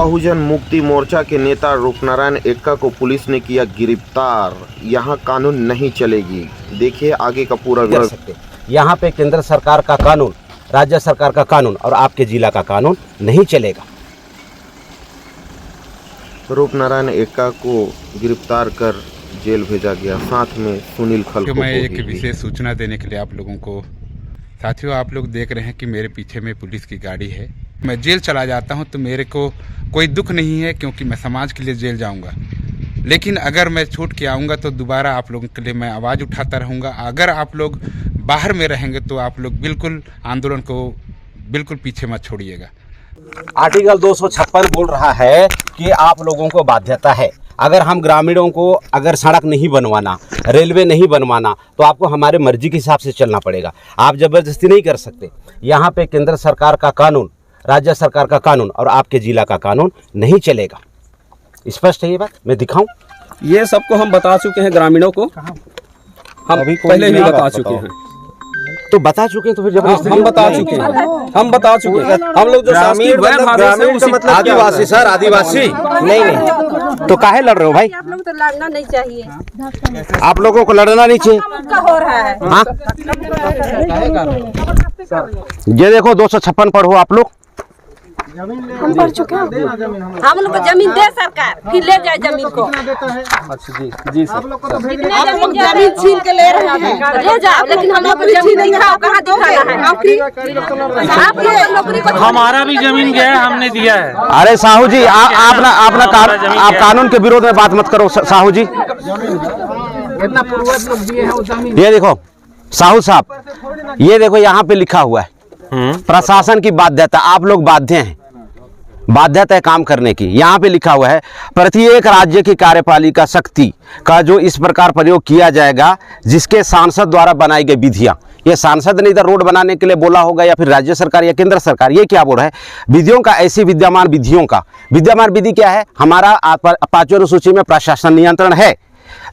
बहुजन मुक्ति मोर्चा के नेता रूपनारायण एक्का को पुलिस ने किया गिरफ्तार। यहाँ कानून नहीं चलेगी, देखिए आगे का पूरा विवरण। यहाँ पे केंद्र सरकार का कानून, राज्य सरकार का कानून और आपके जिला का कानून नहीं चलेगा। रूपनारायण एक्का को गिरफ्तार कर जेल भेजा गया, साथ में सुनील खल को। मैं एक विशेष सूचना देने के लिए आप लोगों को, साथियों आप लोग देख रहे हैं कि मेरे पीछे में पुलिस की गाड़ी है। मैं जेल चला जाता हूं तो मेरे को कोई दुख नहीं है, क्योंकि मैं समाज के लिए जेल जाऊंगा। लेकिन अगर मैं छूट के आऊँगा तो दोबारा आप लोगों के लिए मैं आवाज़ उठाता रहूँगा। अगर आप लोग बाहर में रहेंगे तो आप लोग बिल्कुल आंदोलन को बिल्कुल पीछे मत छोड़िएगा। आर्टिकल 256 बोल रहा है कि आप लोगों को बाध्यता है, अगर हम ग्रामीणों को अगर सड़क नहीं बनवाना, रेलवे नहीं बनवाना, तो आपको हमारे मर्जी के हिसाब से चलना पड़ेगा। आप जबरदस्ती नहीं कर सकते। यहाँ पे केंद्र सरकार का कानून, राज्य सरकार का कानून और आपके जिला का कानून नहीं चलेगा। स्पष्ट है ये बात, मैं दिखाऊं? ये सबको हम बता चुके हैं, ग्रामीणों को हम अभी पहले ही बता चुके हैं। तो बता चुके हैं तो फिर जबरदस्ती हम बता चुके हैं, हम बता चुके हैं। हम लोग जो शासकीय मतलब आदिवासी सर, आदिवासी नहीं तो काहे लड़ रहे हो भाई? आप लोग तो लड़ना नहीं चाहिए, आप लोगों को लड़ना नहीं चाहिए। हो रहा है। हाँ? ये देखो 256 पर हो आप लोग। हम पढ़ चुके हैं, हम लोग को जमीन दे सरकार, फिर ले जाए जमीन को। अच्छा जी जी सर, आप लोग जमीन छीन के ले रहे हैं, ले जाओ, लेकिन हम लोग को जमीन नहीं दिखाओ, कहाँ दिखाना है? आप लोग नौकरी को, हमारा भी जमीन गया है, हमने दिया है। अरे साहू जी आप कानून के विरोध में बात मत करो साहू जी। ये देखो साहू साहब, ये देखो यहाँ पे लिखा हुआ है प्रशासन की बाध्यता। आप लोग बाध्य हैं, बाध्यता है काम करने की। यहाँ पे लिखा हुआ है प्रत्येक राज्य की कार्यपालिका शक्ति का जो इस प्रकार प्रयोग किया जाएगा जिसके सांसद द्वारा बनाई गई विधियां। ये सांसद ने इधर रोड बनाने के लिए बोला होगा या फिर राज्य सरकार या केंद्र सरकार, ये क्या बोल रहा है? विधियों का, ऐसी विद्यमान विधियों का। विद्यमान विधि क्या है? हमारा 5वीं अनुसूची में प्रशासन नियंत्रण है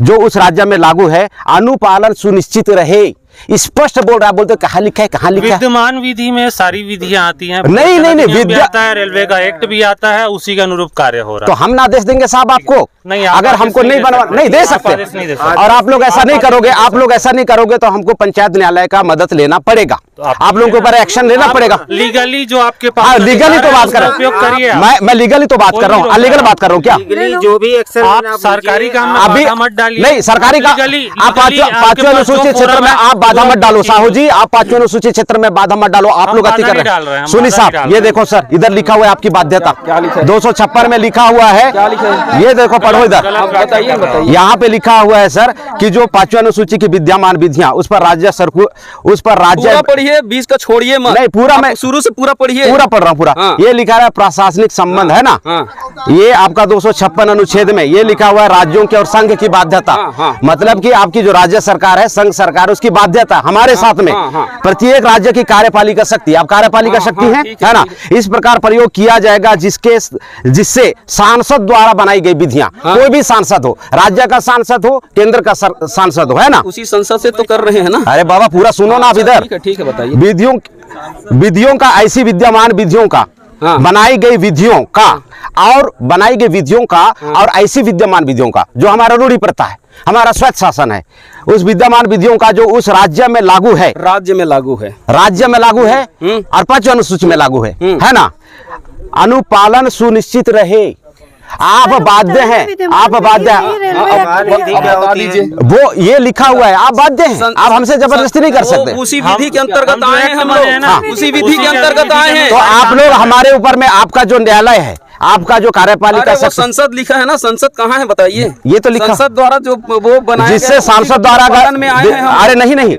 जो उस राज्य में लागू है, अनुपालन सुनिश्चित रहे। स्पष्ट बोल रहा है। बोलते कहाँ लिखा है, कहाँ लिखा है? विद्यमान विधि में सारी विधियां आती हैं। नहीं विद्या आता है, रेलवे का एक्ट भी आता है, उसी के अनुरूप कार्य हो रहा है। तो हम ना आदेश देंगे साहब आपको? नहीं, अगर हमको नहीं बनवा नहीं दे सकते और आप लोग ऐसा नहीं करोगे, आप लोग ऐसा नहीं करोगे तो हमको पंचायत न्यायालय का मदद लेना पड़ेगा। आप लोगों के ऊपर एक्शन लेना पड़ेगा। लीगली जो आपके पास, लीगली तो बात कर उपयोग करिए। मैं लीगली तो बात कर रहा हूँ, अलीगल बात कर रहा हूँ क्या? जो भी एक्शन आप सरकारी काम में बाधा मत डालिए। नहीं, सरकारी का आप 5वीं अनुसूचित क्षेत्र में आप बाधा मत डालो साहू जी, आप 5वीं अनुसूचित क्षेत्र में बाधा मत डालो। आप लोग अति कर रहे हैं। सुनिए साहब, ये देखो सर, इधर लिखा हुआ है आपकी बाध्यता 256 में लिखा हुआ है। ये देखो पढ़ो इधर, यहाँ पे लिखा हुआ है सर कि जो 5वीं अनुसूची की विद्यमान विधियां उस पर राज्य पढ़िए, 20 का छोड़िए मत। नहीं, पूरा मैं शुरू से पूरा पढ़िए, पूरा पढ़ रहा हूँ पूरा। ये लिखा है प्रशासनिक संबंध है ना, ये आपका 256 अनुच्छेद में ये लिखा हुआ है राज्यों के और संघ की बाध्यता। मतलब कि आपकी जो राज्य सरकार है, संघ सरकार, उसकी बाध्यता हमारे साथ में प्रत्येक राज्य की कार्यपालिका शक्ति, आप कार्यपालिका शक्ति है ना, इस प्रकार प्रयोग किया जाएगा जिससे सांसद द्वारा बनाई गई विधियां, कोई भी सांसद हो, राज्य का सांसद हो, केंद्र का सांसद हो, है ना, उसी संसद से तो कर रहे हैं ना। अरे बाबा पूरा सुनो ना आप इधर। ठीक है बताइए। विधियों का, ऐसी विद्यमान विधियों का, बनाई गई विधियों का और बनाई गई विधियों का और ऐसी विद्यमान विधियों का जो हमारा रूढ़ी प्रथा है, हमारा स्वैत शासन है, उस विद्यमान विधियों का जो उस राज्य में लागू है, राज्य में लागू है और 5वीं अनुसूची में लागू है ना, अनुपालन सुनिश्चित रहे। आप बाध्य हैं, आप बाध्य हैं, वो ये लिखा हुआ है, आप बाध्य हैं, आप हमसे जबरदस्ती नहीं कर सकते। उसी विधि के अंतर्गत आए हैं हम लोग, उसी विधि के अंतर्गत आए हैं। तो आप लोग हमारे ऊपर में, आपका जो न्यायालय है, आपका जो कार्यपालिका संसद लिखा है ना, संसद कहाँ है बताइए? ये तो लिखा संसद द्वारा जो वो बनाया, जिससे सांसद द्वारा में आए हैं। अरे नहीं,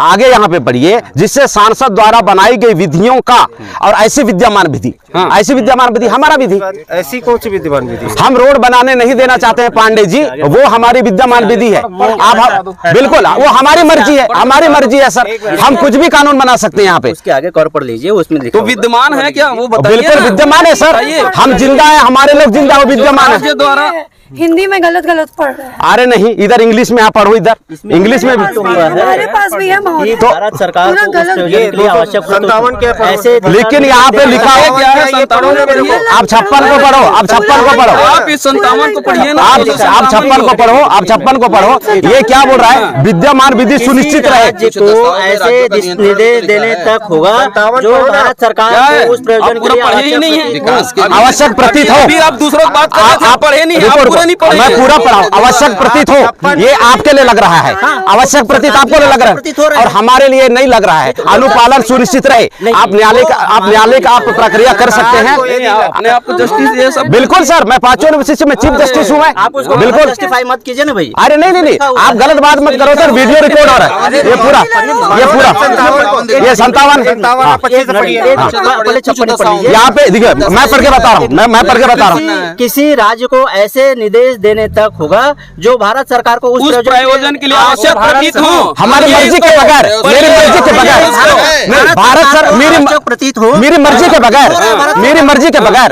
आगे यहाँ पे पढ़िए, जिससे सांसद द्वारा बनाई गई विधियों का और ऐसी विद्यमान विधि, ऐसी विद्यमान विधि हमारा विधि। ऐसी कौन सी विद्यमान विधि? हम रोड बनाने नहीं देना चाहते हैं पांडे जी, वो हमारी विद्यमान विधि है। आप बिल्कुल, वो हमारी मर्जी है, हमारी मर्जी है सर, हम कुछ भी कानून बना सकते हैं यहाँ पे। उसके आगे कॉर्पोरेट लीजिए, उसमें तो विद्यमान है क्या वो बताइए? बिल्कुल विद्यमान है सर, हम हम जिंदा है, हमारे लोग जिंदा हो, विद्यमान है। द्वारा हिंदी में गलत पढ़ रहे हैं। अरे नहीं, इधर इंग्लिश में आप पढ़ो, इधर इंग्लिश में भी हमारे पास भी है महोदय। तो भारत सरकार को उस प्रयोजन के लिए आवश्यक हो तो 57 के ऐसे लेकिन यहाँ पे लिखा हो, आप 56 को पढ़ो, आप 56 को पढ़ो, आप इस 57 को पढ़िए ना। आप 56 को पढ़ो, आप 56 को पढ़ो। ये क्या बोल रहा है? विद्यमान विधि सुनिश्चित रहे। राज्य को ऐसे निर्देश देने तक होगा जो भारत सरकार को उस प्रयोजन के लिए आवश्यक प्रतीत हो। फिर आप दूसरों की बात कर रहे थे, आप पढ़े नहीं, आप पूरा नहीं पढ़े। मैं पूरा पढ़ाऊं। आवश्यक प्रतीत हो, ये आपके लिए लग रहा है। आवश्यक प्रतीत आपको लग रहा है और हमारे लिए नहीं लग रहा है। अनुपालन सुनिश्चित रहे। आप न्यायालय का आप प्रक्रिया कर सकते हैं। अपने आप को जस्टिस ये सब बिल्कुल सर, मैं 5 विशिष्ट में चीफ जस्टिस हूँ मैं। आप उसको बिल्कुल जस्टिफाई मत कीजिए ना भाई। अरे नहीं, आप गलत बात मत करो सर। वीडियो रिकॉर्ड हो रहा है। ये पूरा ये 57 यहाँ पे देखिए, मैं पढ़ के बता रहा हूँ, मैं पढ़ के बता रहा हूँ। किसी राज्य को ऐसे निर्देश देने तक होगा जो भारत सरकार को उस प्रयोजन के लिए आवश्यक प्रतीत हो। हमारी मर्जी के बगैर, मेरी मर्जी के बगैर, भारत सर प्रतीत हो, मेरी मर्जी के बगैर, मेरी मर्जी के बगैर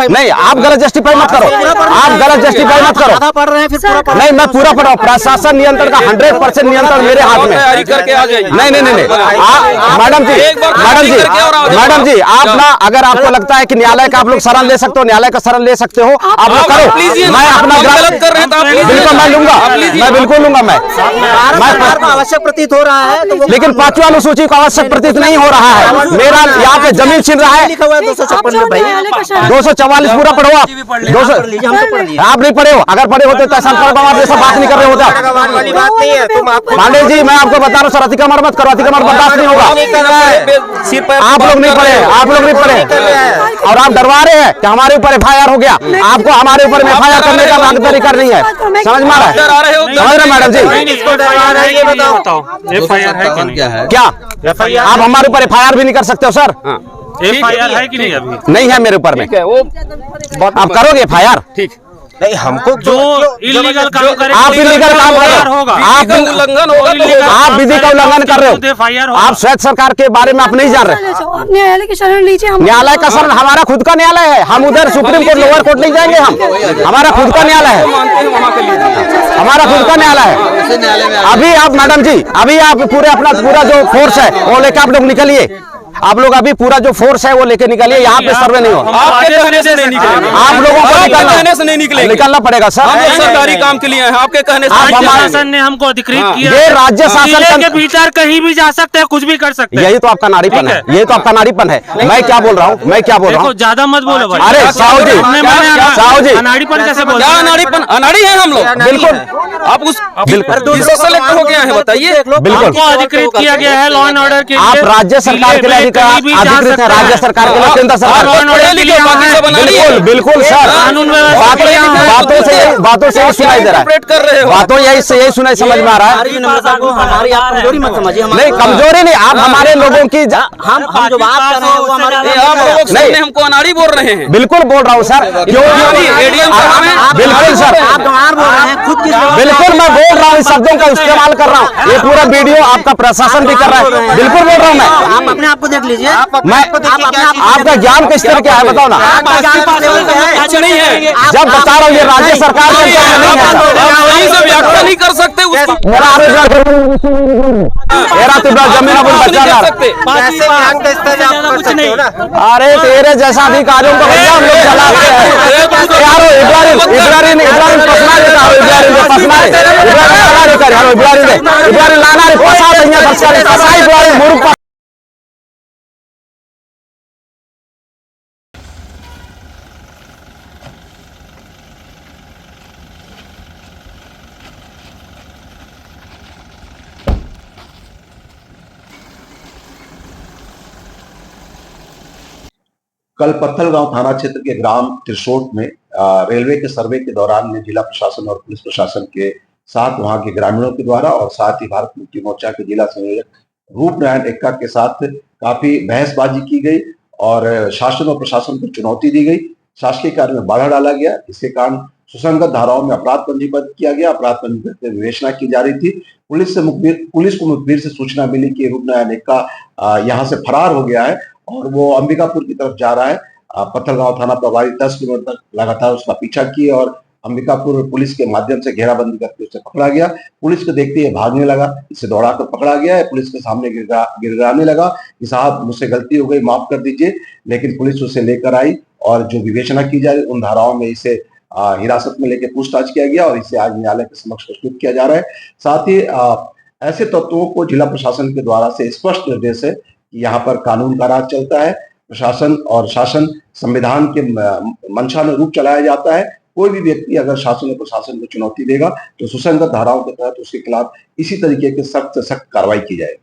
नहीं। आप गलत जस्टिफाई मत करो, आप गलत जस्टिफाई मत करो। पढ़ रहे हैं फिर नहीं, मैं पूरा पढ़ा हूँ। प्रशासन नियंत्रण का 100% नियंत्रण मेरे हाथ में। नहीं, मैडम जी, आप ना, अगर आपको लगता है कि न्यायालय का आप लोग शरण ले सकते हो, न्यायालय का शरण ले सकते हो, आप लोग करो। मैं अपना गलत कर रहे हैं तो आप बिल्कुल मैं लूंगा, मैं बिल्कुल लूंगा। मैं आवश्यक प्रतीत हो रहा है तो लेकिन 5वीं अनुसूची को आवश्यक प्रतीत नहीं हो रहा है। मेरा यहाँ पे जमीन छीन रहा है। लिखा हुआ है 256 में भाई। 244 पूरा पढ़ो आप। 200 आप नहीं पढ़े हो। अगर पढ़े होते तो ऐसा जैसा बात नहीं कर रहे होते आप। पांडे जी, मैं आपको बता रहा हूँ सर, अतिक्रमण मत करो। अतिक्रमण बर्दाश्त नहीं होगा। आप लोग नहीं पढ़े, आप लोग नहीं पढ़े और आप डरवा रहे हैं कि हमारे ऊपर FIR हो गया। आपको हमारे ऊपर FIR करने का वाकदारी कर नहीं है। समझ में आ रहा है? समझ रहे मैडम जी? FIR है कि नहीं? क्या आप हमारे ऊपर FIR भी नहीं कर सकते हो सर? FIR है कि नहीं? अभी नहीं है मेरे ऊपर में। आप करोगे FIR? ठीक नहीं, हमको जो इलीगल काम करेगा, आप इलीगल काम कर रहे हो, आप उल्लंघन होगा, आप विधि का उल्लंघन कर रहे हो। आप स्वायत्त सरकार के बारे में आप नहीं जान रहे। न्यायालय की शरण लीजिए। न्यायालय का शरण हमारा खुद का न्यायालय है। हम उधर सुप्रीम कोर्ट, लोअर कोर्ट नहीं जाएंगे। हम हमारा खुद का न्यायालय है, हमारा खुद का न्यायालय है। अभी आप मैडम जी, अभी आप पूरा जो फोर्स है वो लेकर आप लोग निकलिए। आप लोग अभी पूरा जो फोर्स है वो लेके निकलिए। यहाँ पे सर्वे नहीं हो। आपके कहने से नहीं निकलेंगे। आप लोगों को निकलना पड़ेगा सर। हम सरकारी काम के लिए हैं, आपके कहने से। राज्य शासन ने हमको अधिकृत किया। ये राज्य शासन के भीतर कहीं भी जा सकते हैं, कुछ भी कर सकते हैं। यही तो आपका नारीपन है, यही तो आपका नारीपन है। मैं क्या बोल रहा हूँ, ज्यादा मत बोलो भाई। अरे साहू जी, अनाड़ीपन कैसे बोल? अनाड़ीपन? अनाड़ी है हम लोग बिल्कुल। आप उस किससे सेलेक्ट हो गया है बताइए? बिल्कुल अधिकृत किया गया है लॉ एंड ऑर्डर के लिए। आप राज्य सरकार के लिए अधिकृत है, राज्य सरकार के लिए केंद्र सरकार। बिल्कुल सर, बातों से सुनाई दे रहा है। बातों यही सुनाई समझ में आ रहा है। हमारी आप कमजोरी मत समझिए। नहीं, कमजोरी नहीं, आप हमारे लोगों की हम जो बात कर रहे हैं वो हमारे नहीं, हमको अनाड़ी बोल रहे हैं। बिल्कुल बोल रहा हूँ सर। क्यों? बिल्कुल सर, आप गंवार बोल रहे हैं खुद की। बिल्कुल मैं बोल रहा हूँ, इस शब्दों का इस्तेमाल कर रहा हूँ। ये पूरा वीडियो आपका प्रशासन भी कर रहा है। बिल्कुल बोल रहा हूँ मैं। आप अपने आप को देख लीजिए। मैं आपका ज्ञान किस तरह क्या है बताओ ना। जब बता रहा हूँ ये राज्य सरकार के व्याख्या नहीं कर सकते उसका। मेरा तो जमीन अब बचा जा अरे तेरे जैसा अधिकारियों को भैया हम लोग चलाते हैं यारो। इब्राहिम लाना रे पसा दहिया बस करे कसाई इब्राहिम मुर्ख। कल पत्थलगांव थाना क्षेत्र के ग्राम त्रिशोट में रेलवे के सर्वे के दौरान में जिला प्रशासन और पुलिस प्रशासन के साथ वहां के ग्रामीणों के द्वारा और साथ ही भारत मुक्ति मोर्चा के जिला संयोजक रूपनारायण एक्का के साथ काफी बहसबाजी की गई और शासन और प्रशासन को चुनौती दी गई। शासकीय कार्य में बाधा डाला गया। इसके कारण सुसंगत धाराओं में अपराध पंजीबद्ध किया गया। अपराध पंजीबद्ध की विवेचना की जा रही थी। पुलिस को मुखबिर से सूचना मिली कि रूपनारायण एक्का यहाँ से फरार हो गया है और वो अंबिकापुर की तरफ जा रहा है। पत्थलगांव थाना प्रभारी 10 किलोमीटर तक लगातार उसका पीछा किए और अंबिकापुर पुलिस के माध्यम से घेराबंदी करके उसे पकड़ा गया। पुलिस को देखते ही भागने लगा, इसे दौड़ाकर पकड़ा गया है। पुलिस के सामने गिड़गिड़ाने लगा कि साहब मुझसे गलती हो गई, माफ कर दीजिए। लेकिन पुलिस उसे लेकर आई और जो विवेचना की जा रही उन धाराओं में इसे हिरासत में लेकर पूछताछ किया गया और इसे आज न्यायालय के समक्ष प्रस्तुत किया जा रहा है। साथ ही ऐसे तत्वों को जिला प्रशासन के द्वारा से स्पष्ट निर्देश है कि यहाँ पर कानून का राज चलता है, प्रशासन और शासन संविधान के मंशानुरूप चलाया जाता है। कोई भी व्यक्ति अगर शासन और प्रशासन को चुनौती देगा तो सुसंगत धाराओं के तहत उसके खिलाफ इसी तरीके की सख्त से सख्त कार्रवाई की जाएगी।